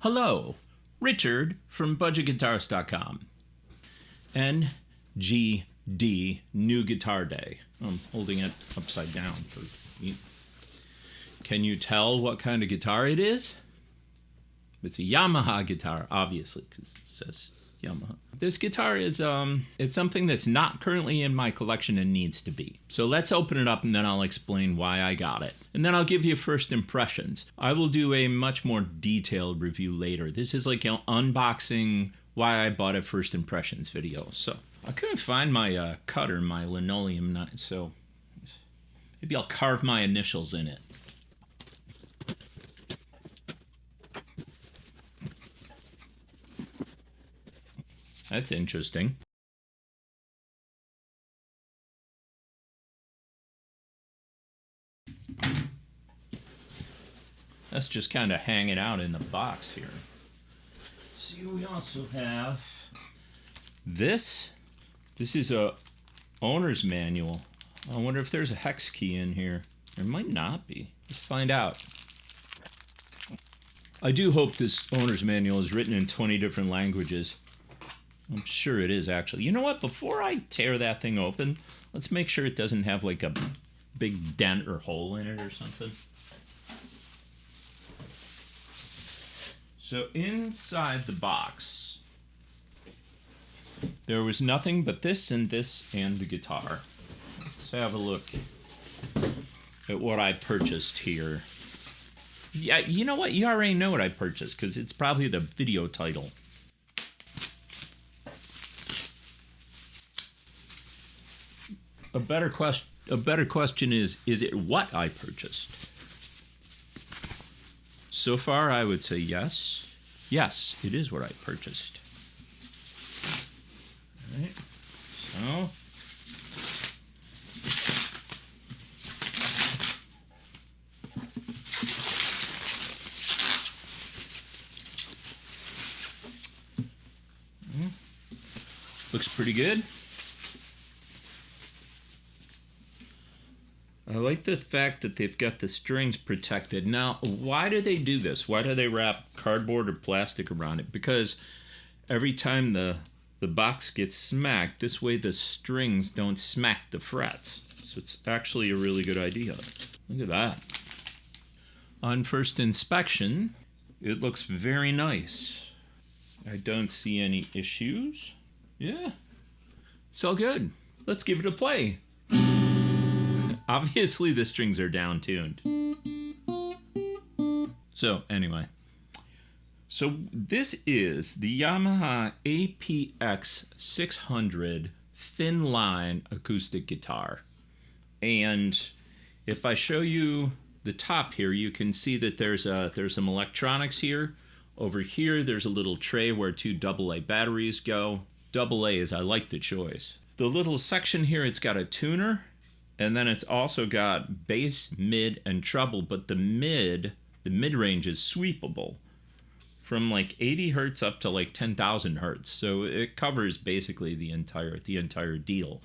Hello, Richard from budgetguitarist.com. NGD, New Guitar Day. I'm holding it upside down for you. Can you tell what kind of guitar it is? It's a Yamaha guitar, obviously, because it says Yamaha. This guitar is it's something that's not currently in my collection and needs to be. So let's open it up and then I'll explain why I got it. And then I'll give you first impressions. I will do a much more detailed review later. This is like an unboxing why I bought it first impressions video. So I couldn't find my cutter, my linoleum knife, so maybe I'll carve my initials in it. That's interesting. That's just kind of hanging out in the box here. See, we also have this. This is a owner's manual. I wonder if there's a hex key in here. There might not be. Let's find out. I do hope this owner's manual is written in 20 different languages. I'm sure it is, actually. You know what? Before I tear that thing open, let's make sure it doesn't have like a big dent or hole in it or something. So inside the box, there was nothing but this and the guitar. Let's have a look at what I purchased here. Yeah, you know what? You already know what I purchased because it's probably the video title. A better question is it what I purchased? So far, I would say yes. Yes, it is what I purchased. All right. So. Looks pretty good. I like the fact that they've got the strings protected. Now, why do they do this? Why do they wrap cardboard or plastic around it? Because every time the box gets smacked, this way the strings don't smack the frets. So it's actually a really good idea. Look at that. On first inspection, it looks very nice. I don't see any issues. Yeah, it's all good. Let's give it a play. Obviously, the strings are down-tuned. So, anyway. So, this is the Yamaha APX600 thin-line acoustic guitar. And if I show you the top here, you can see that there's some electronics here. Over here, there's a little tray where two AA batteries go. AA is, I like the choice. The little section here, it's got a tuner. And then it's also got bass, mid, and treble, but the mid-range is sweepable from like 80 hertz up to like 10,000 hertz. So it covers basically the entire deal.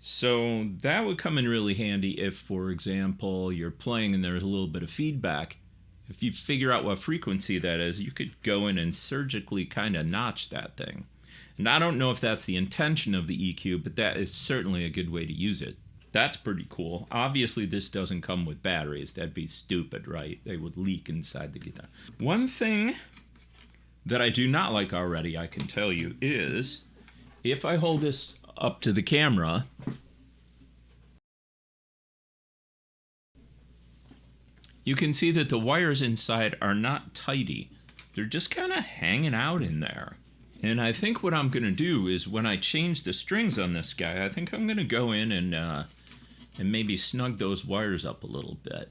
So that would come in really handy if, for example, you're playing and there's a little bit of feedback. If you figure out what frequency that is, you could go in and surgically kind of notch that thing. And I don't know if that's the intention of the EQ, but that is certainly a good way to use it. That's pretty cool. Obviously, this doesn't come with batteries. That'd be stupid, right? They would leak inside the guitar. One thing that I do not like already, I can tell you, is if I hold this up to the camera, you can see that the wires inside are not tidy. They're just kind of hanging out in there. And I think what I'm going to do is when I change the strings on this guy, I think I'm going to go in and maybe snug those wires up a little bit.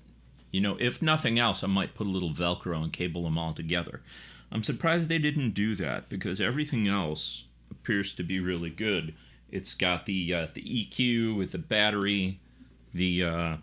You know, if nothing else, I might put a little Velcro and cable them all together. I'm surprised they didn't do that because everything else appears to be really good. It's got the EQ with the battery, the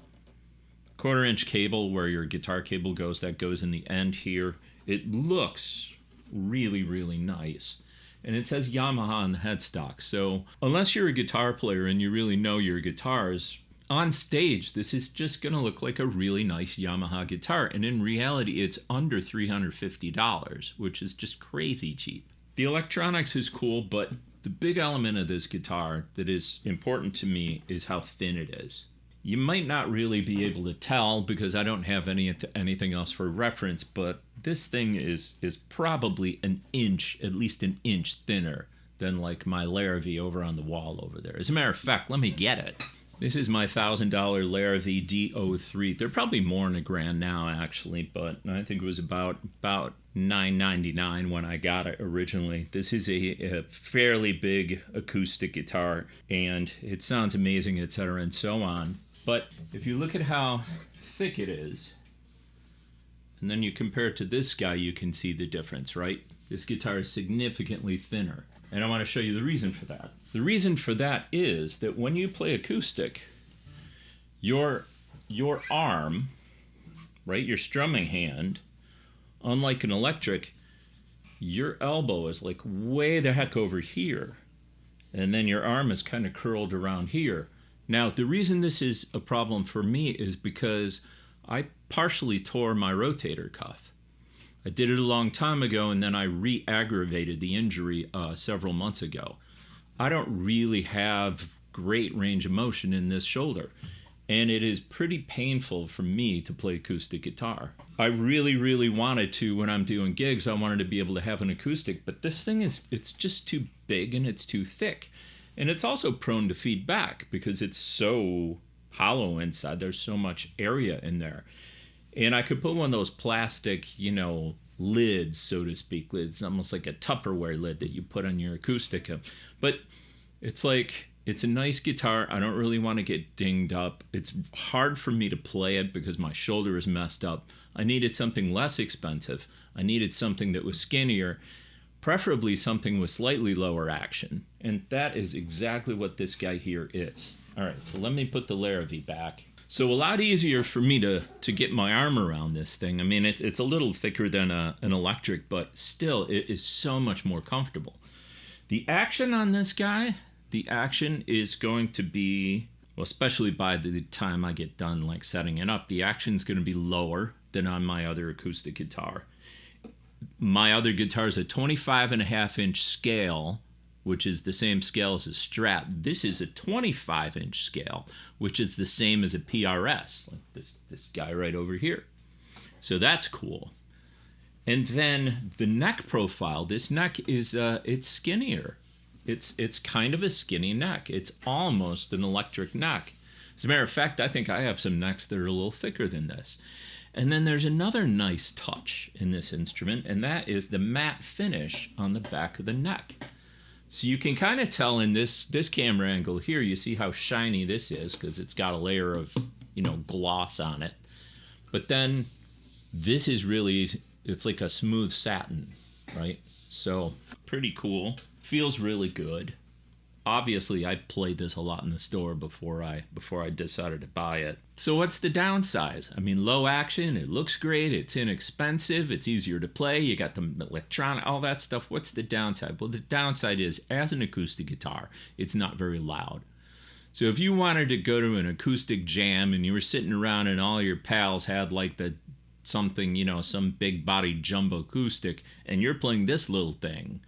quarter-inch cable where your guitar cable goes, that goes in the end here. It looks really, really nice. And it says Yamaha on the headstock. So unless you're a guitar player and you really know your guitars, on stage, this is just going to look like a really nice Yamaha guitar. And in reality, it's under $350, which is just crazy cheap. The electronics is cool, but the big element of this guitar that is important to me is how thin it is. You might not really be able to tell because I don't have anything else for reference, but this thing is probably an inch, at least an inch thinner than like my Larrivee over on the wall over there. As a matter of fact, let me get it. This is my $1,000 Larrivee D03. They're probably more than $1,000 now, actually, but I think it was about $999 when I got it originally. This is a fairly big acoustic guitar, and it sounds amazing, etc., and so on. But if you look at how thick it is, and then you compare it to this guy, you can see the difference, right? This guitar is significantly thinner. And I want to show you the reason for that. The reason for that is that when you play acoustic, your arm, right, your strumming hand, unlike an electric, your elbow is like way the heck over here. And then your arm is kind of curled around here. Now, the reason this is a problem for me is because I partially tore my rotator cuff. I did it a long time ago, and then I re-aggravated the injury several months ago. I don't really have great range of motion in this shoulder, and it is pretty painful for me to play acoustic guitar. I really, really wanted to, when I'm doing gigs, I wanted to be able to have an acoustic, but this thing it's just too big and it's too thick. And it's also prone to feedback because it's so hollow inside. There's so much area in there. And I could put one of those plastic, lids, so to speak. Lids, almost like a Tupperware lid that you put on your acoustic. But it's like, it's a nice guitar. I don't really want to get dinged up. It's hard for me to play it because my shoulder is messed up. I needed something less expensive. I needed something that was skinnier, preferably something with slightly lower action. And that is exactly what this guy here is. All right, so let me put the Larrivee back. So a lot easier for me to get my arm around this thing. I mean, it's a little thicker than an electric, but still, it is so much more comfortable. The action on this guy, the action is going to be, well, especially by the time I get done like setting it up, the action is going to be lower than on my other acoustic guitar. My other guitar is a 25.5-inch scale, which is the same scale as a Strat. This is a 25-inch scale, which is the same as a PRS, like this guy right over here. So that's cool. And then the neck profile, this neck is it's skinnier. It's kind of a skinny neck. It's almost an electric neck. As a matter of fact, I think I have some necks that are a little thicker than this. And then there's another nice touch in this instrument, and that is the matte finish on the back of the neck. So you can kind of tell in this camera angle here, you see how shiny this is because it's got a layer of, gloss on it. But then this is really, it's like a smooth satin, right? So pretty cool. Feels really good. Obviously, I played this a lot in the store before I decided to buy it. So what's the downside? I mean, low action, it looks great, it's inexpensive, it's easier to play, you got the electronic, all that stuff. What's the downside? Well, the downside is, as an acoustic guitar, it's not very loud. So if you wanted to go to an acoustic jam and you were sitting around and all your pals had like some big body jumbo acoustic, and you're playing this little thing,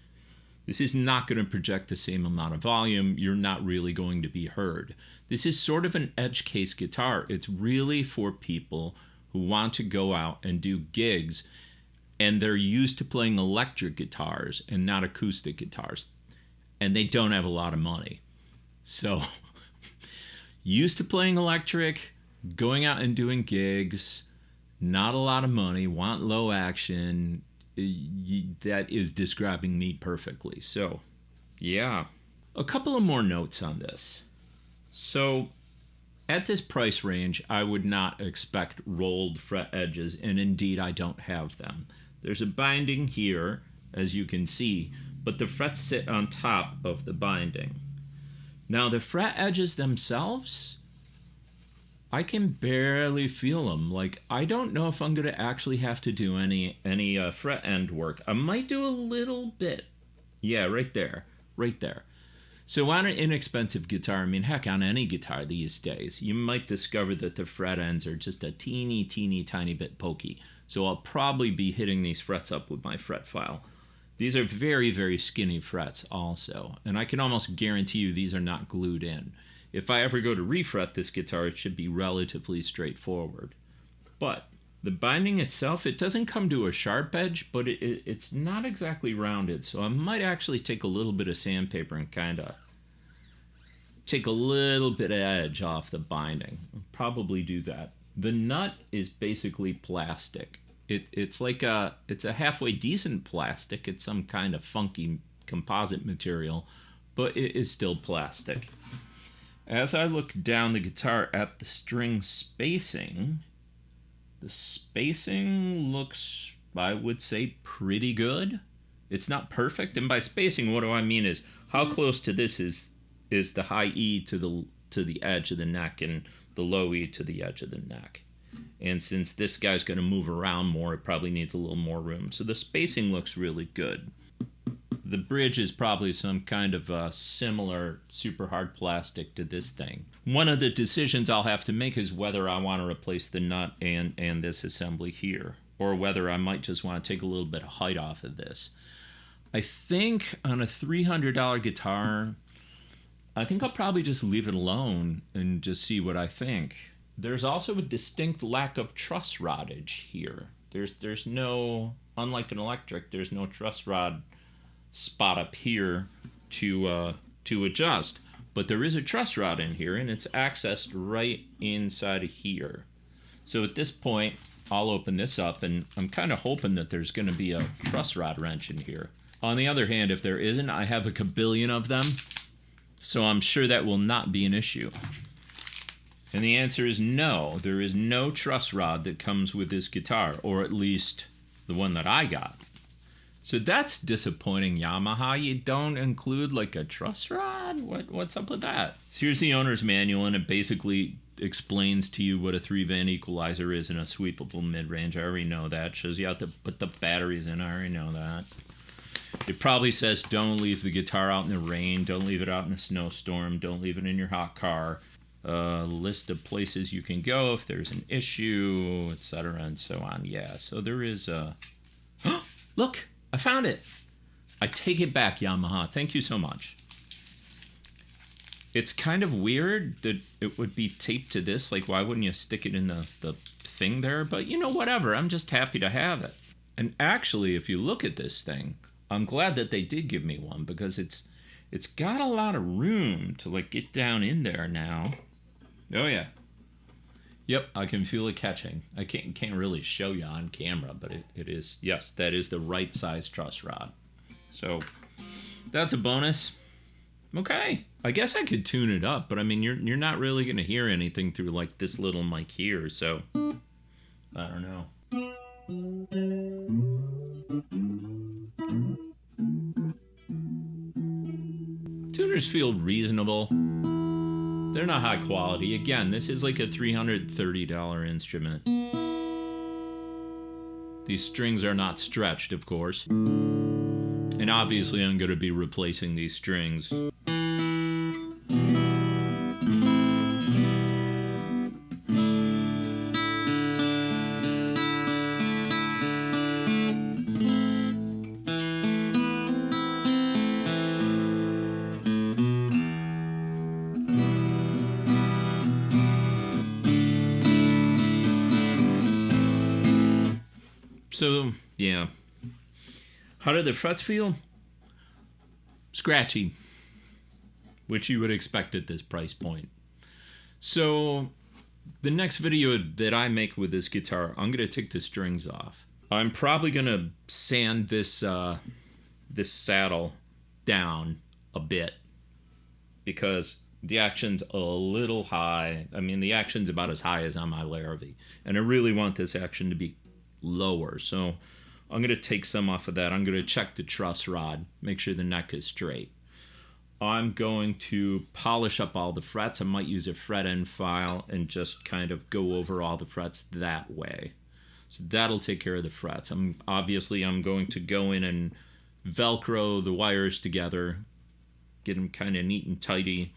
this is not going to project the same amount of volume. You're not really going to be heard. This is sort of an edge case guitar. It's really for people who want to go out and do gigs, and they're used to playing electric guitars and not acoustic guitars, and they don't have a lot of money. So, used to playing electric, going out and doing gigs, not a lot of money, want low action. That is describing me perfectly. So, yeah. A couple of more notes on this. So, at this price range, I would not expect rolled fret edges, and indeed I don't have them. There's a binding here, as you can see, but the frets sit on top of the binding. Now, the fret edges themselves, I can barely feel them. Like, I don't know if I'm going to actually have to do any fret end work. I might do a little bit. Yeah, right there. So on an inexpensive guitar, I mean, heck, on any guitar these days, you might discover that the fret ends are just a teeny tiny bit pokey. So I'll probably be hitting these frets up with my fret file. These are very skinny frets also, and I can almost guarantee you these are not glued in. If I ever go to refret this guitar, it should be relatively straightforward. But the binding itself, it doesn't come to a sharp edge, but it's not exactly rounded. So I might actually take a little bit of sandpaper and kind of take a little bit of edge off the binding. I'll probably do that. The nut is basically plastic. It's a halfway decent plastic. It's some kind of funky composite material, but it is still plastic. As I look down the guitar at the string spacing, the spacing looks, I would say, pretty good. It's not perfect, and by spacing, what do I mean is how close to this is the high E to the edge of the neck and the low E to the edge of the neck. And since this guy's going to move around more, it probably needs a little more room. So the spacing looks really good. The bridge is probably some kind of a similar super hard plastic to this thing. One of the decisions I'll have to make is whether I want to replace the nut and this assembly here, or whether I might just want to take a little bit of height off of this. I think on a $300 guitar, I think I'll probably just leave it alone and just see what I think. There's also a distinct lack of truss roddage here. There's no, unlike an electric, there's no truss rod spot up here to adjust. But there is a truss rod in here, and it's accessed right inside of here. So at this point, I'll open this up, and I'm kind of hoping that there's going to be a truss rod wrench in here. On the other hand, if there isn't, I have a kabillion of them, so I'm sure that will not be an issue. And the answer is no. There is no truss rod that comes with this guitar, or at least the one that I got. So that's disappointing, Yamaha. You don't include like a truss rod? What's up with that? So here's the owner's manual, and it basically explains to you what a 3-van equalizer is in a sweepable mid-range. I already know that. Shows you how to put the batteries in. I already know that. It probably says don't leave the guitar out in the rain. Don't leave it out in a snowstorm. Don't leave it in your hot car. List of places you can go if there's an issue, etc. and so on. Yeah, so there is a... Look! I found it. I take it back, Yamaha. Thank you so much. It's kind of weird that it would be taped to this. Like, why wouldn't you stick it in the thing there? But, you know, whatever. I'm just happy to have it. And actually, if you look at this thing, I'm glad that they did give me one because it's got a lot of room to, like, get down in there now. Oh, yeah. Yep, I can feel it catching. I can't really show you on camera, but it is, yes, that is the right size truss rod. So that's a bonus. Okay, I guess I could tune it up, but I mean, you're not really going to hear anything through like this little mic here, so I don't know. Tuners feel reasonable. They're not high quality. Again, this is like a $330 instrument. These strings are not stretched, of course. And obviously I'm going to be replacing these strings. So, yeah. How do the frets feel? Scratchy. Which you would expect at this price point. So, the next video that I make with this guitar, I'm going to take the strings off. I'm probably going to sand this saddle down a bit. Because the action's a little high. I mean, the action's about as high as on my Larrivee. And I really want this action to be lower, so I'm going to take some off of that. I'm going to check the truss rod, make sure the neck is straight. I'm going to polish up all the frets. I might use a fret end file and just kind of go over all the frets that way. So that'll take care of the frets. I'm going to go in and Velcro the wires together get them kind of neat and tidy,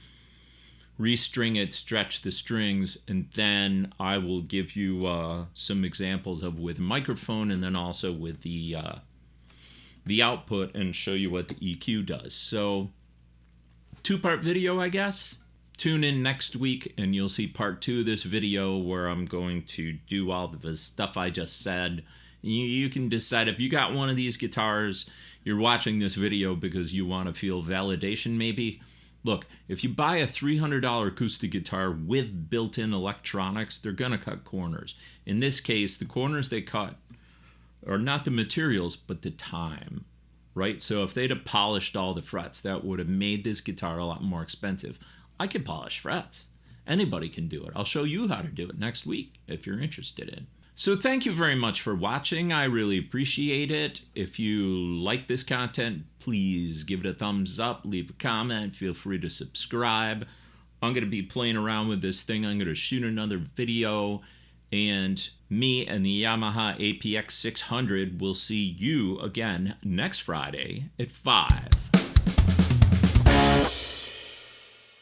restring it, stretch the strings, and then I will give you some examples of with microphone and then also with the output and show you what the EQ does. So 2-part video, I guess. Tune in next week and you'll see part 2 of this video where I'm going to do all the stuff I just said. You can decide if you got one of these guitars, you're watching this video because you want to feel validation maybe. Look, if you buy a $300 acoustic guitar with built-in electronics, they're going to cut corners. In this case, the corners they cut are not the materials, but the time, right? So if they'd have polished all the frets, that would have made this guitar a lot more expensive. I can polish frets. Anybody can do it. I'll show you how to do it next week if you're interested in. So thank you very much for watching. I really appreciate it. If you like this content, please give it a thumbs up, leave a comment, feel free to subscribe. I'm going to be playing around with this thing. I'm going to shoot another video, and me and the Yamaha APX600 will see you again next Friday at 5.